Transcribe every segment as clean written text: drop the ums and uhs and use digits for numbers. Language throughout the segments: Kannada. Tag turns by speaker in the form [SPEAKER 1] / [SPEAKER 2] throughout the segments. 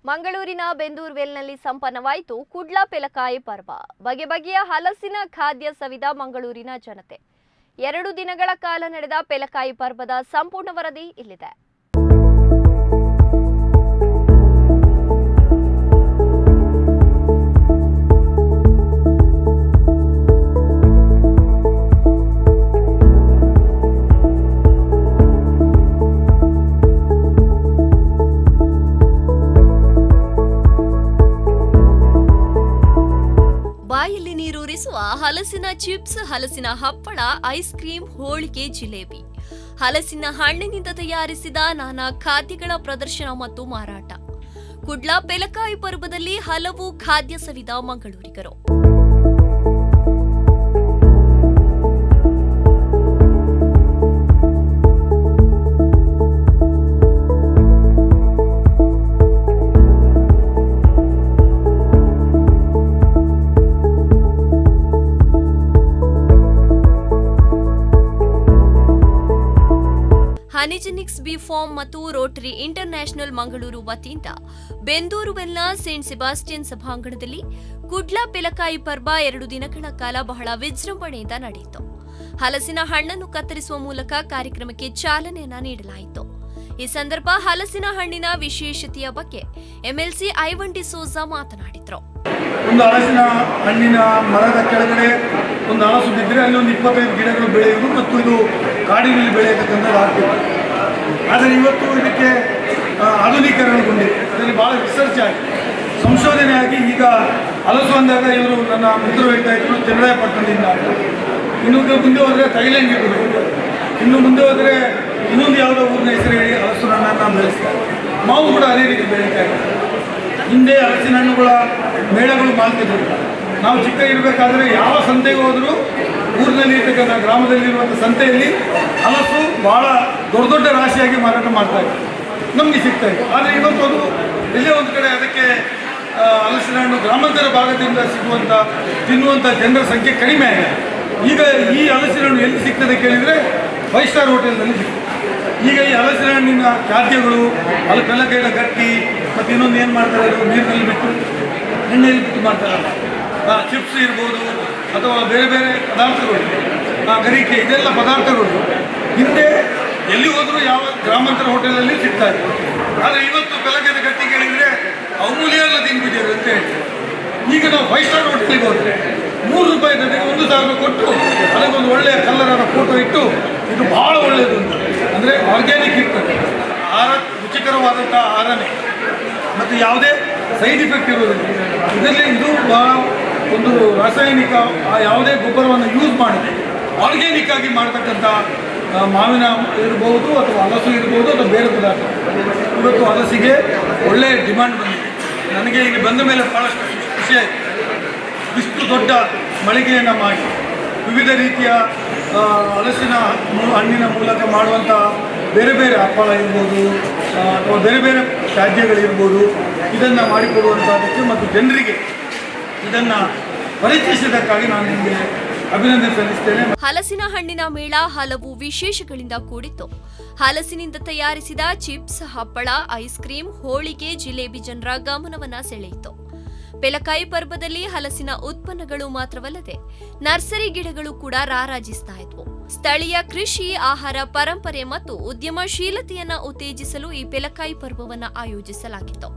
[SPEAKER 1] ಮಂಗಳೂರಿನ ಬೆಂದೂರ್ವೆಲ್ನಲ್ಲಿ ಸಂಪನ್ನವಾಯಿತು ಕುಡ್ಲ ಪೆಲಕಾಯಿ ಪರ್ವ. ಬಗೆ ಬಗೆಯ ಹಲಸಿನ ಖಾದ್ಯ ಸವಿದ ಮಂಗಳೂರಿನ ಜನತೆ. 2 ದಿನಗಳ ಕಾಲ ನಡೆದ ಪೆಲಕಾಯಿ ಪರ್ವದ ಸಂಪೂರ್ಣ ವರದಿ ಇಲ್ಲಿದೆ. ಬಾಯಲ್ಲಿ ನೀರೂರಿಸುವ ಹಲಸಿನ ಚಿಪ್ಸ್, ಹಲಸಿನ ಹಪ್ಪಳ, ಐಸ್ ಕ್ರೀಮ್, ಹೋಳಿಗೆ, ಜಿಲೇಬಿ, ಹಲಸಿನ ಹಣ್ಣಿನಿಂದ ತಯಾರಿಸಿದ ನಾನಾ ಖಾದ್ಯಗಳ ಪ್ರದರ್ಶನ ಮತ್ತು ಮಾರಾಟ. ಕುಡ್ಲ ಪೆಲಕಾಯಿ ಪರ್ವದಲ್ಲಿ ಹಲವು ಖಾದ್ಯ ಸವಿದ ಮಂಗಳೂರಿಗರು. ಹನಿಜೆನಿಕ್ಸ್ ಬಿ ಫಾರ್ಮ್ ಮತ್ತು ರೋಟರಿ ಇಂಟರ್ನ್ಯಾಷನಲ್ ಮಂಗಳೂರು ವತಿಯಿಂದ ಬೆಂದೂರುವೆಲ್ನ ಸೇಂಟ್ ಸೆಬಾಸ್ಟಿಯನ್ ಸಭಾಂಗಣದಲ್ಲಿ ಕುಡ್ಲ ಪೆಲಕಾಯಿ ಪರ್ವ 2 ದಿನಗಳ ಕಾಲ ಬಹಳ ವಿಜೃಂಭಣೆಯಿಂದ ನಡೆಯಿತು. ಹಲಸಿನ ಹಣ್ಣನ್ನು ಕತ್ತರಿಸುವ ಮೂಲಕ ಕಾರ್ಯಕ್ರಮಕ್ಕೆ ಚಾಲನೆಯನ್ನ ನೀಡಲಾಯಿತು. ಈ ಸಂದರ್ಭ ಹಲಸಿನ ಹಣ್ಣಿನ ವಿಶೇಷತೆಯ ಬಗ್ಗೆ ಎಂಎಲ್ಸಿ ಐವನ್ ಡಿಸೋಜಾ ಮಾತನಾಡಿದರು.
[SPEAKER 2] ಒಂದು ಹಲಸಿನ ಹಣ್ಣಿನ ಮರದ ಕೆಳಗಡೆ ಒಂದು ಹಲಸು ಬಿದ್ದರೆ ಅಲ್ಲಿ ಒಂದು 25 ಗಿಡಗಳು ಬೆಳೆಯುವುದು ಮತ್ತು ಇದು ಕಾಡಿನಲ್ಲಿ ಬೆಳೆಯತಕ್ಕಂಥದ್ದು ಆಗ್ತಿತ್ತು. ಆದರೆ ಇವತ್ತು ಇದಕ್ಕೆ ಆಧುನೀಕರಣಗೊಂಡಿದೆ. ಇದರಲ್ಲಿ ಭಾಳ ರಿಸರ್ಚ್ ಆಗಿ ಸಂಶೋಧನೆ ಆಗಿ ಈಗ ಹಲಸು ಅಂದಾಗ ಇವರು ನನ್ನ ಮಿತ್ರರು ಹೇಳ್ತಾ ಇದ್ರು ಚನ್ನರಾಯಪಟ್ಟಣದಿಂದ, ಇನ್ನು ಮುಂದೆ ಹೋದರೆ ಥೈಲ್ಯಾಂಡ್ ಇರ್ಬೋದು, ಇನ್ನು ಮುಂದೆ ಹೋದರೆ ಇನ್ನೊಂದು ಯಾವುದೋ ಊರಿನ ಹೆಸರು ಹೇಳಿ ಹಲಸಿನ ಹಣ್ಣನ್ನು ಬೆಳೆಸ್ತಾರೆ. ಮಾವು ಕೂಡ ಅದೇ ರೀತಿ ಬೆಳೀತಾ ಇದೆ. ಹಿಂದೆ ಹಲಸಿನ ಹಣ್ಣುಗಳ ಮೇಳಗಳು ಮಾಡ್ತಿದ್ರು. ನಾವು ಚಿಕ್ಕ ಇರಬೇಕಾದ್ರೆ ಯಾವ ಸಂತೆಗೆ ಹೋದರೂ ಊರಿನಲ್ಲಿ ಇರ್ತಕ್ಕಂಥ ಗ್ರಾಮದಲ್ಲಿರುವಂಥ ಸಂತೆಯಲ್ಲಿ ಹಲಸು ಭಾಳ ದೊಡ್ಡ ದೊಡ್ಡ ರಾಶಿಯಾಗಿ ಮಾರಾಟ ಮಾಡ್ತಾಯಿದ್ರು, ನಮಗೆ ಸಿಗ್ತಾಯಿತ್ತು. ಆದರೆ ಇವತ್ತು ಅದು ಎಲ್ಲೇ ಒಂದು ಕಡೆ ಅದಕ್ಕೆ ಹಲಸಿನ ಹಣ್ಣು ಗ್ರಾಮಾಂತರ ಭಾಗದಿಂದ ತಿನ್ನುವಂಥ ಜನರ ಸಂಖ್ಯೆ ಕಡಿಮೆ ಆಗಿದೆ. ಈಗ ಈ ಹಲಸಿನ ಹಣ್ಣು ಎಲ್ಲಿ ಸಿಗ್ತದೆ ಕೇಳಿದರೆ 5 ಸ್ಟಾರ್ ಹೋಟೆಲ್ನಲ್ಲಿ ಸಿಗ್ತದೆ. ಈಗ ಈ ಹಲಸಿನ ಹಣ್ಣಿನ ಖಾದ್ಯಗಳು ಅಲ್ಲಿ ಪೆಲಕಾಯಿನ ಗಟ್ಟಿ ಮತ್ತು ಇನ್ನೊಂದು ಏನು ಮಾಡ್ತಾರೆ, ಅದು ನೀರಿನಲ್ಲಿ ಬಿಟ್ಟು ಎಣ್ಣೆಯಲ್ಲಿ ಬಿಟ್ಟು ಮಾಡ್ತಾರಲ್ಲ, ಚಿಪ್ಸ್ ಇರ್ಬೋದು ಅಥವಾ ಬೇರೆ ಬೇರೆ ಪದಾರ್ಥಗಳು, ಗರಿಕೆ, ಇದೆಲ್ಲ ಪದಾರ್ಥಗಳು ಹಿಂದೆ ಎಲ್ಲಿ ಹೋದರೂ ಯಾವ ಗ್ರಾಮಾಂತರ ಹೋಟೆಲಲ್ಲಿ ಸಿಗ್ತಾ ಇದೆ. ಆದರೆ ಇವತ್ತು ಪೆಲಕಾಯಿನ ಗಟ್ಟಿ ಕೇಳಿದರೆ ಅಮೂಲ್ಯ ತಿನ್ಬಿಟ್ಟಿದ್ದಾರೆ ಅಂತ ಹೇಳಿ. ಈಗ ನಾವು 5 ಸ್ಟಾರ್ ಹೋಟೆಲಿಗೆ ಹೋದರೆ ₹3 ಜೊತೆಗೆ 1,000 ಕೊಟ್ಟು ಅದಕ್ಕೊಂದು ಒಳ್ಳೆಯ ಕಲ್ಲರಾದ ಫೋಟೋ ಇಟ್ಟು ಇದು ಭಾಳ ಒಳ್ಳೆಯದು ಅಂತ, ಅಂದರೆ ಆರ್ಗ್ಯಾನಿಕ್ ಇರ್ತದೆ, ಆಹಾರ ರುಚಿಕರವಾದಂಥ ಆಹಾರನೇ ಮತ್ತು ಯಾವುದೇ ಸೈಡ್ ಇಫೆಕ್ಟ್ ಇರೋದಿಲ್ಲ. ಇದರಲ್ಲಿ ಇದು ಒಂದು ರಾಸಾಯನಿಕ ಯಾವುದೇ ಗೊಬ್ಬರವನ್ನು ಯೂಸ್ ಮಾಡಿದೆ ಆರ್ಗ್ಯಾನಿಕ್ ಆಗಿ ಮಾಡ್ತಕ್ಕಂಥ ಮಾವಿನ ಇರ್ಬೋದು ಅಥವಾ ಹಲಸು ಇರ್ಬೋದು ಅಥವಾ ಬೇರೆ ಪದಾರ್ಥ. ಇವತ್ತು ಹಲಸಿಗೆ ಒಳ್ಳೆಯ ಡಿಮ್ಯಾಂಡ್ ಬಂದಿದೆ. ನನಗೆ ಇಲ್ಲಿ ಬಂದ ಮೇಲೆ ಭಾಳಷ್ಟು ಖುಷಿಯಾಯಿತು. ಇಷ್ಟು ದೊಡ್ಡ ಮಳಿಗೆಯನ್ನು ಮಾಡಿ ವಿವಿಧ ರೀತಿಯ ಹಲಸಿನ ಹಣ್ಣಿನ ಮೂಲಕ ಮಾಡುವಂಥ ಬೇರೆ ಬೇರೆ ಹಪ್ಪಳ ಇರ್ಬೋದು ಅಥವಾ ಬೇರೆ ಬೇರೆ ಖಾದ್ಯಗಳಿರ್ಬೋದು, ಇದನ್ನು ಮಾಡಿಕೊಡುವಂಥದ್ದಕ್ಕೆ ಮತ್ತು ಜನರಿಗೆ ಇದನ್ನು ಪರಿಚಯಿಸಿದ್ದಕ್ಕಾಗಿ ನಾನು ನಿಮಗೆ ಅಭಿನಂದನೆ ಸಲ್ಲಿಸ್ತೇನೆ.
[SPEAKER 1] ಹಲಸಿನ ಹಣ್ಣಿನ ಮೇಳ ಹಲವು ವಿಶೇಷಗಳಿಂದ ಕೂಡಿತ್ತು. ಹಲಸಿನಿಂದ ತಯಾರಿಸಿದ ಚಿಪ್ಸ್, ಹಪ್ಪಳ, ಐಸ್ ಕ್ರೀಮ್, ಹೋಳಿಗೆ, ಜಿಲೇಬಿ ಜನರ ಗಮನವನ್ನ ಸೆಳೆಯಿತು. ಪೆಲಕಾಯಿ ಪರ್ವದಲ್ಲಿ ಹಲಸಿನ ಉತ್ಪನ್ನಗಳು ಮಾತ್ರವಲ್ಲದೆ ನರ್ಸರಿ ಗಿಡಗಳು ಕೂಡ ರಾರಾಜಿಸ್ತಾ ಇದ್ವು. ಸ್ಥಳೀಯ ಕೃಷಿ, ಆಹಾರ ಪರಂಪರೆ ಮತ್ತು ಉದ್ಯಮಶೀಲತೆಯನ್ನ ಉತ್ತೇಜಿಸಲು ಈ ಪೆಲಕಾಯಿ ಪರ್ವವನ್ನು ಆಯೋಜಿಸಲಾಗಿತ್ತು.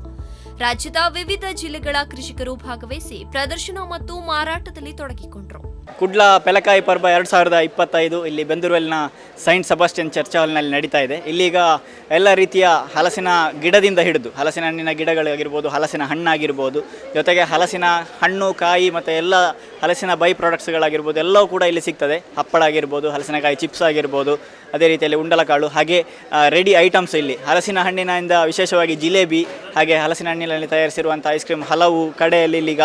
[SPEAKER 1] ರಾಜ್ಯದ ವಿವಿಧ ಜಿಲ್ಲೆಗಳ ಕೃಷಿಕರು ಭಾಗವಹಿಸಿ ಪ್ರದರ್ಶನ ಮತ್ತು ಮಾರಾಟದಲ್ಲಿ ತೊಡಗಿಕೊಂಡರು.
[SPEAKER 3] ಕುಡ್ಲ ಪೆಲಕಾಯಿ ಪರ್ವ 2025 ಇಲ್ಲಿ ಬೆಂದೂರುವೆಲ್ನ ಸೈಂಟ್ ಸೆಬಾಸ್ಟಿಯನ್ ಚರ್ಚ್ ಹಾಲ್ನಲ್ಲಿ ನಡೀತಾ ಇದೆ. ಇಲ್ಲೀಗ ಎಲ್ಲ ರೀತಿಯ ಹಲಸಿನ ಗಿಡದಿಂದ ಹಿಡಿದು ಹಲಸಿನ ಹಣ್ಣಿನ ಗಿಡಗಳಾಗಿರ್ಬೋದು, ಹಲಸಿನ ಹಣ್ಣಾಗಿರ್ಬೋದು, ಜೊತೆಗೆ ಹಲಸಿನ ಹಣ್ಣು, ಕಾಯಿ ಮತ್ತು ಎಲ್ಲ ಹಲಸಿನ ಬೈ ಪ್ರಾಡಕ್ಟ್ಸ್ಗಳಾಗಿರ್ಬೋದು ಎಲ್ಲವೂ ಕೂಡ ಇಲ್ಲಿ ಸಿಗ್ತದೆ. ಹಪ್ಪಳ ಆಗಿರ್ಬೋದು, ಹಲಸಿನಕಾಯಿ ಚಿಪ್ಸ್ ಆಗಿರ್ಬೋದು, ಅದೇ ರೀತಿಯಲ್ಲಿ ಉಂಡಲಕಾಳು, ಹಾಗೆ ರೆಡಿ ಐಟಮ್ಸ್ ಇಲ್ಲಿ ಹಲಸಿನ ಹಣ್ಣಿನಿಂದ ವಿಶೇಷವಾಗಿ ಜಿಲೇಬಿ, ಹಾಗೆ ಹಲಸಿನ ಹಣ್ಣಿನಲ್ಲಿ ತಯಾರಿಸಿರುವಂಥ ಐಸ್ ಕ್ರೀಮ್ ಹಲವು ಕಡೆಯಲ್ಲಿ ಇಲ್ಲಿಗ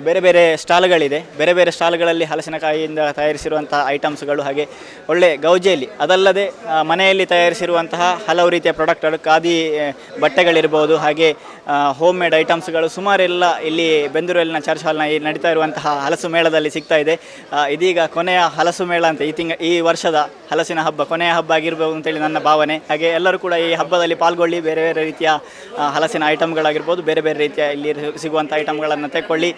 [SPEAKER 3] ಬೇರೆ ಬೇರೆ ಸ್ಟಾಲ್ಗಳಿದೆ. ಬೇರೆ ಬೇರೆ ಸ್ಟಾಲ್ಗಳಲ್ಲಿ ಹಲಸಿನಕಾಯಿಯಿಂದ ತಯಾರಿಸಿರುವಂತಹ ಐಟಮ್ಸ್ಗಳು, ಹಾಗೆ ಒಳ್ಳೆ ಗೌಜಿಯಲ್ಲಿ ಅದಲ್ಲದೆ ಮನೆಯಲ್ಲಿ ತಯಾರಿಸಿರುವಂತಹ ಹಲವು ರೀತಿಯ ಪ್ರಾಡಕ್ಟ್ಗಳು, ಖಾದಿ ಬಟ್ಟೆಗಳಿರ್ಬೋದು, ಹಾಗೆ ಹೋಮ್ ಮೇಡ್ ಐಟಮ್ಸ್ಗಳು ಸುಮಾರೆಲ್ಲ ಇಲ್ಲಿ ಬೆಂದೂರುವೆಲ್ನ ಚರ್ಚ್ ಹಾಲ್ನ ನಡೀತಾ ಇರುವಂತಹ ಹಲಸು ಮೇಳದಲ್ಲಿ ಸಿಗ್ತಾ ಇದೆ. ಇದೀಗ ಕೊನೆಯ ಹಲಸು ಮೇಳ ಅಂತ, ಈ ವರ್ಷದ ಹಲಸಿನ ಹಬ್ಬ ಕೊನೆಯ ಹಬ್ಬ ಆಗಿರ್ಬೋದು ಅಂತೇಳಿ ನನ್ನ ಭಾವನೆ. ಹಾಗೆ ಎಲ್ಲರೂ ಕೂಡ ಈ ಹಬ್ಬದಲ್ಲಿ ಪಾಲ್ಗೊಳ್ಳಿ, ಬೇರೆ ಬೇರೆ ರೀತಿಯ ಹಲಸಿನ ಐಟಮ್ಗಳಾಗಿರ್ಬೋದು, ಬೇರೆ ಬೇರೆ ರೀತಿಯ ಇಲ್ಲಿ ಸಿಗುವಂಥ ಐಟಮ್ಗಳನ್ನು ತೆಕ್ಕೊಳ್ಳಿ.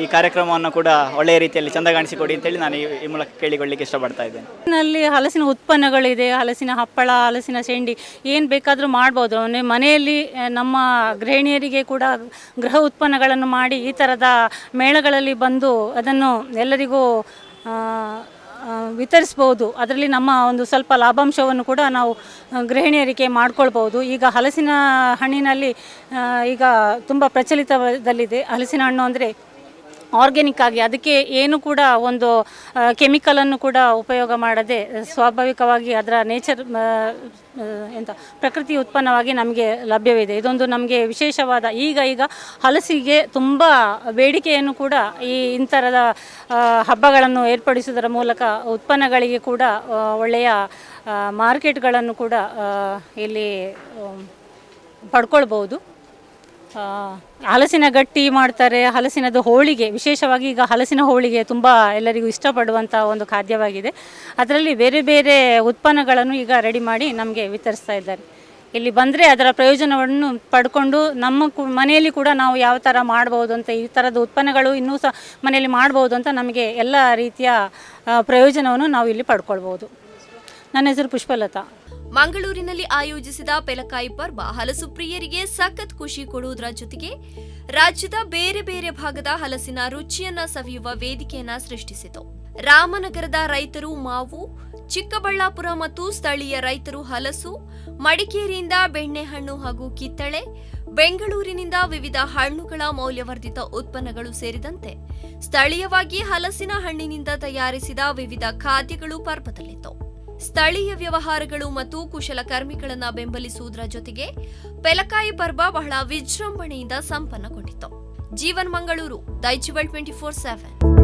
[SPEAKER 3] ಈ ಕಾರ್ಯಕ್ರಮವನ್ನು ಕೂಡ ಒಳ್ಳೆಯ ರೀತಿಯಲ್ಲಿ ಚಂದಗಾಣಿಸಿಕೊಡಿ ಅಂತೇಳಿ ನಾನು ಈ ಮೂಲಕ ಕೇಳಿಕೊಳ್ಳಿಕ್ಕೆ ಇಷ್ಟಪಡ್ತಾ ಇದ್ದೇನೆ.
[SPEAKER 4] ನಲ್ಲಿ ಹಲಸಿನ ಉತ್ಪನ್ನಗಳಿದೆ, ಹಲಸಿನ ಹಪ್ಪಳ, ಹಲಸಿನ ಶೇಂಡಿ ಏನು ಬೇಕಾದರೂ ಮಾಡ್ಬೋದು. ಮನೆಯಲ್ಲಿ ನಮ್ಮ ಗೃಹಿಣಿಯರಿಗೆ ಕೂಡ ಗೃಹ ಉತ್ಪನ್ನಗಳನ್ನು ಮಾಡಿ ಈ ಥರದ ಮೇಳಗಳಲ್ಲಿ ಬಂದು ಅದನ್ನು ಎಲ್ಲರಿಗೂ ವಿತರಿಸ್ಬೋದು. ಅದರಲ್ಲಿ ನಮ್ಮ ಒಂದು ಸ್ವಲ್ಪ ಲಾಭಾಂಶವನ್ನು ಕೂಡ ನಾವು ಗೃಹಿಣಿಯರಿಗೆ ಮಾಡ್ಕೊಳ್ಬೋದು. ಈಗ ಹಲಸಿನ ಹಣ್ಣಿನಲ್ಲಿ ಈಗ ತುಂಬ ಪ್ರಚಲಿತದಲ್ಲಿದೆ. ಹಲಸಿನ ಹಣ್ಣು ಅಂದರೆ ಆರ್ಗ್ಯಾನಿಕ್ ಆಗಿ, ಅದಕ್ಕೆ ಏನು ಕೂಡ ಒಂದು ಕೆಮಿಕಲನ್ನು ಕೂಡ ಉಪಯೋಗ ಮಾಡದೆ ಸ್ವಾಭಾವಿಕವಾಗಿ ಅದರ ನೇಚರ್ ಎಂತ ಪ್ರಕೃತಿ ಉತ್ಪನ್ನವಾಗಿ ನಮಗೆ ಲಭ್ಯವಿದೆ. ಇದೊಂದು ನಮಗೆ ವಿಶೇಷವಾದ ಈಗ ಹಲಸಿಗೆ ತುಂಬ ಬೇಡಿಕೆಯನ್ನು ಕೂಡ ಇಂಥರದ ಹಬ್ಬಗಳನ್ನು ಏರ್ಪಡಿಸುವುದರ ಮೂಲಕ ಉತ್ಪನ್ನಗಳಿಗೆ ಕೂಡ ಒಳ್ಳೆಯ ಮಾರ್ಕೆಟ್ಗಳನ್ನು ಕೂಡ ಇಲ್ಲಿ ಪಡ್ಕೊಳ್ಬೋದು. ಹಲಸಿನ ಗಟ್ಟಿ ಮಾಡ್ತಾರೆ, ಹಲಸಿನದು ಹೋಳಿಗೆ, ವಿಶೇಷವಾಗಿ ಈಗ ಹಲಸಿನ ಹೋಳಿಗೆ ತುಂಬ ಎಲ್ಲರಿಗೂ ಇಷ್ಟಪಡುವಂಥ ಒಂದು ಖಾದ್ಯವಾಗಿದೆ. ಅದರಲ್ಲಿ ಬೇರೆ ಬೇರೆ ಉತ್ಪನ್ನಗಳನ್ನು ಈಗ ರೆಡಿ ಮಾಡಿ ನಮಗೆ ವಿತರಿಸ್ತಾ ಇದ್ದಾರೆ. ಇಲ್ಲಿ ಬಂದರೆ ಅದರ ಪ್ರಯೋಜನವನ್ನು ಪಡ್ಕೊಂಡು ನಮ್ಮ ಮನೆಯಲ್ಲಿ ಕೂಡ ನಾವು ಯಾವ ಥರ ಮಾಡ್ಬೋದು ಅಂತ, ಈ ಥರದ ಉತ್ಪನ್ನಗಳು ಇನ್ನೂ ಸಹ ಮನೆಯಲ್ಲಿ ಮಾಡ್ಬೋದು ಅಂತ ನಮಗೆ ಎಲ್ಲ ರೀತಿಯ ಪ್ರಯೋಜನವನ್ನು ನಾವು ಇಲ್ಲಿ ಪಡ್ಕೊಳ್ಬೋದು. ನನ್ನ ಹೆಸರು ಪುಷ್ಪಲತಾ.
[SPEAKER 1] ಮಂಗಳೂರಿನಲ್ಲಿ ಆಯೋಜಿಸಿದ ಪೆಲಕಾಯಿ ಪರ್ವ ಹಲಸು ಪ್ರಿಯರಿಗೆ ಸಖತ್ ಖುಷಿ ಕೊಡುವುದರ ಜೊತೆಗೆ ರಾಜ್ಯದ ಬೇರೆ ಬೇರೆ ಭಾಗದ ಹಲಸಿನ ರುಚಿಯನ್ನ ಸವಿಯುವ ವೇದಿಕೆಯನ್ನ ಸೃಷ್ಟಿಸಿತು. ರಾಮನಗರದ ರೈತರು ಮಾವು, ಚಿಕ್ಕಬಳ್ಳಾಪುರ ಮತ್ತು ಸ್ಥಳೀಯ ರೈತರು ಹಲಸು, ಮಡಿಕೇರಿಯಿಂದ ಬೆಣ್ಣೆಹಣ್ಣು ಹಾಗೂ ಕಿತ್ತಳೆ, ಬೆಂಗಳೂರಿನಿಂದ ವಿವಿಧ ಹಣ್ಣುಗಳ ಮೌಲ್ಯವರ್ಧಿತ ಉತ್ಪನ್ನಗಳು ಸೇರಿದಂತೆ ಸ್ಥಳೀಯವಾಗಿ ಹಲಸಿನ ಹಣ್ಣಿನಿಂದ ತಯಾರಿಸಿದ ವಿವಿಧ ಖಾದ್ಯಗಳು ಪರ್ವದಲ್ಲಿತ್ತು. ಸ್ಥಳೀಯ ವ್ಯವಹಾರಗಳು ಮತ್ತು ಕುಶಲಕರ್ಮಿಗಳನ್ನ ಬೆಂಬಲಿಸುವುದರ ಜೊತೆಗೆ ಪೆಲಕಾಯಿ ಪರ್ವ ಬಹಳ ವಿಜೃಂಭಣೆಯಿಂದ ಸಂಪನ್ನಗೊಂಡಿತು. ಜೀವನ್ ಮಂಗಳೂರು, ದೈಚಿವಲ್ 24/7.